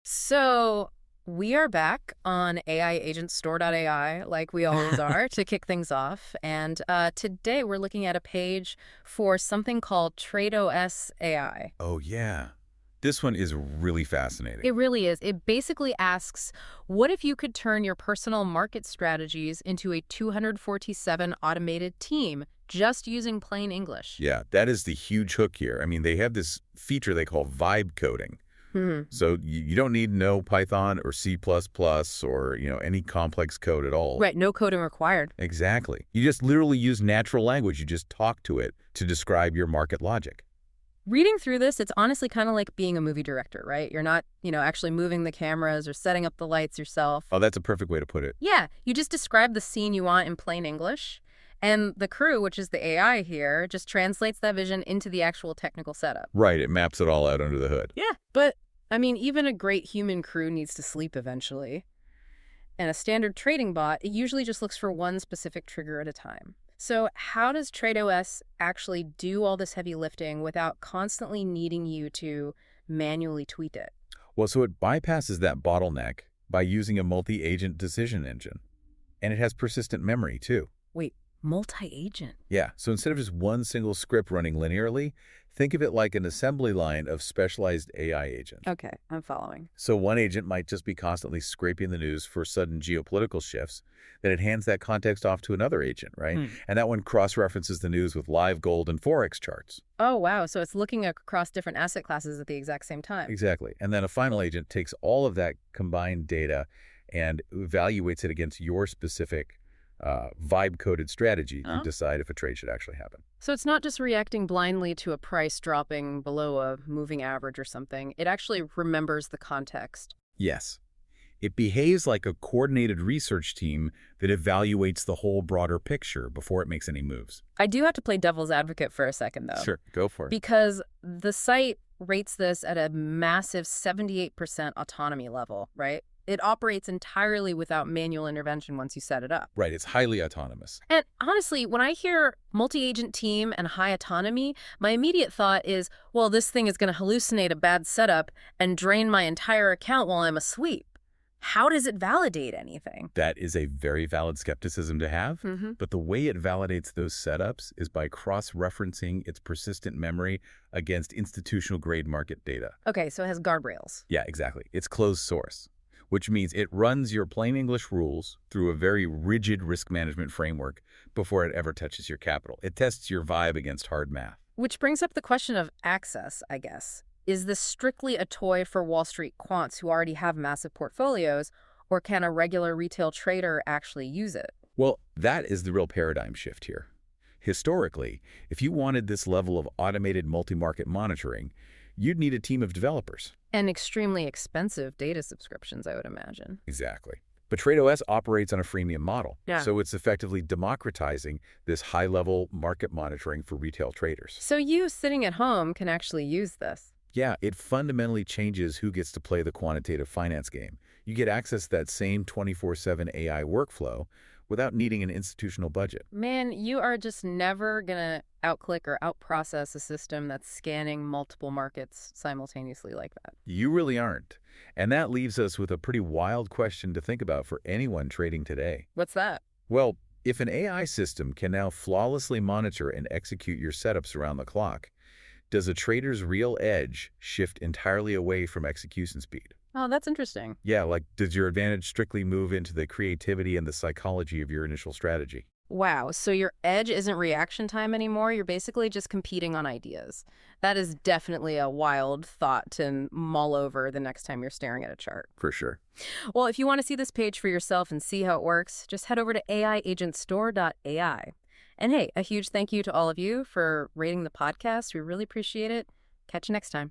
So we are back on AI Agent Store.ai, like we always are, to kick things off. And today we're looking at a page for something called TradeOS AI. Oh, yeah. This one is really fascinating. It really is. It basically asks, what if you could turn your personal market strategies into a 247 automated team just using plain English? Yeah, that is the huge hook here. I mean, they have this feature they call vibe coding. Hmm. So you don't need no Python or C++ or, any complex code at all. Right, no coding required. Exactly. You just literally use natural language. You just talk to it to describe your market logic. Reading through this, it's honestly kind of like being a movie director, right? You're not, actually moving the cameras or setting up the lights yourself. Oh, that's a perfect way to put it. Yeah, you just describe the scene you want in plain English, and the crew, which is the AI here, just translates that vision into the actual technical setup. Right, it maps it all out under the hood. Yeah, but, I mean, even a great human crew needs to sleep eventually. And a standard trading bot, it usually just looks for one specific trigger at a time. So how does TradeOS actually do all this heavy lifting without constantly needing you to manually tweak it? Well, so it bypasses that bottleneck by using a multi-agent decision engine. And it has persistent memory, too. Wait, multi-agent? Yeah, so instead of just one single script running linearly, think of it like an assembly line of specialized AI agents. Okay, I'm following. So one agent might just be constantly scraping the news for sudden geopolitical shifts, then it hands that context off to another agent, right? And that one cross-references the news with live gold and Forex charts. Oh, wow. So it's looking across different asset classes at the exact same time. Exactly. And then a final agent takes all of that combined data and evaluates it against your specific vibe-coded strategy to decide if a trade should actually happen. So it's not just reacting blindly to a price dropping below a moving average or something. It actually remembers the context. Yes. It behaves like a coordinated research team that evaluates the whole broader picture before it makes any moves. I do have to play devil's advocate for a second, though. Sure, go for it. Because the site rates this at a massive 78% autonomy level, right? It operates entirely without manual intervention once you set it up. Right, it's highly autonomous. And honestly, when I hear multi-agent team and high autonomy, my immediate thought is, well, this thing is going to hallucinate a bad setup and drain my entire account while I'm asleep. How does it validate anything? That is a very valid skepticism to have, but the way it validates those setups is by cross-referencing its persistent memory against institutional-grade market data. Okay, so it has guardrails. Yeah, exactly. It's closed source, which means it runs your plain English rules through a very rigid risk management framework before it ever touches your capital. It tests your vibe against hard math. Which brings up the question of access, I guess. Is this strictly a toy for Wall Street quants who already have massive portfolios, or can a regular retail trader actually use it? Well, that is the real paradigm shift here. Historically, if you wanted this level of automated multi-market monitoring, you'd need a team of developers. And extremely expensive data subscriptions, I would imagine. Exactly. But TradeOS operates on a freemium model, Yeah. so it's effectively democratizing this high-level market monitoring for retail traders. So you, sitting at home, can actually use this. Yeah, it fundamentally changes who gets to play the quantitative finance game. You get access to that same 24/7 AI workflow without needing an institutional budget. Man, you are just never going to outclick or outprocess a system that's scanning multiple markets simultaneously like that. You really aren't. And that leaves us with a pretty wild question to think about for anyone trading today. What's that? Well, if an AI system can now flawlessly monitor and execute your setups around the clock, does a trader's real edge shift entirely away from execution speed? Oh, that's interesting. Yeah, like does your advantage strictly move into the creativity and the psychology of your initial strategy? Wow, so your edge isn't reaction time anymore. You're basically just competing on ideas. That is definitely a wild thought to mull over the next time you're staring at a chart. For sure. Well, if you want to see this page for yourself and see how it works, just head over to AIAgentStore.ai. And hey, a huge thank you to all of you for rating the podcast. We really appreciate it. Catch you next time.